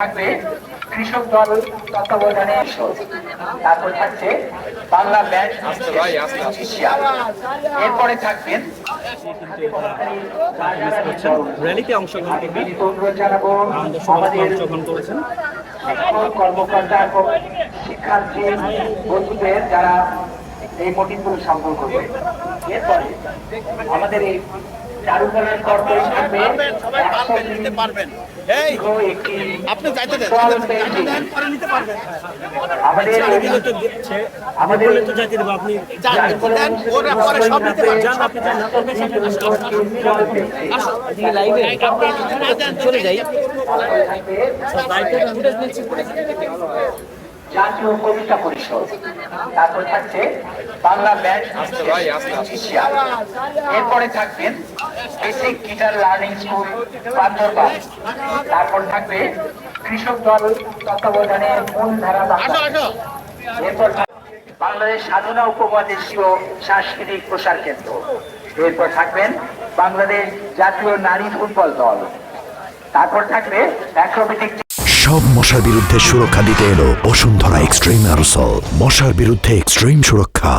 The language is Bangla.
থাকবে কৃষক দল তত্ত্বাবধানে তারপর থাকছে বাংলা ব্যাংক, এরপরে থাকবেন র্যালিতে অংশগ্রহণ জানাবো আমাদের অংশগ্রহণ করেছেন শিক্ষক কর্মকর্তা এবং শিক্ষার্থী বন্ধুদের যারা এই মোটিভগুলো সম্পন্ন করবে। এরপরে আমাদের এই চারুকলার কর্পোরেট থাকবে আপনি যাইতে দেন নিতে পারবেন আমাদের আমাদের তো যাইতে দেবো আপনি দেন ওরা পরে সব নিতে পারবেন আপনি যান লাইভে চলে যাই জাতীয় কবিতা পরিষদ, তারপর থাকছে বাংলা ব্যাংক, এরপরে থাকবেন basic guitar learning school Bandarban, তারপর থাকবে কৃষক দল তত্ত্বাবধানে মূলধারা বাংলা, এরপর বাংলাদেশ সাধনা উপমহাদেশীয় সাংস্কৃতিক প্রসার কেন্দ্র, এরপর থাকবেন বাংলাদেশ জাতীয় নারী ফুটবল দল, তারপর থাকবে অ্যাক্রোবেটিক। সব মশার বিরুদ্ধে সুরক্ষা দিতে এলো বসুন্ধরা এক্সট্রিম অ্যারোসল। মশার বিরুদ্ধে এক্সট্রিম সুরক্ষা।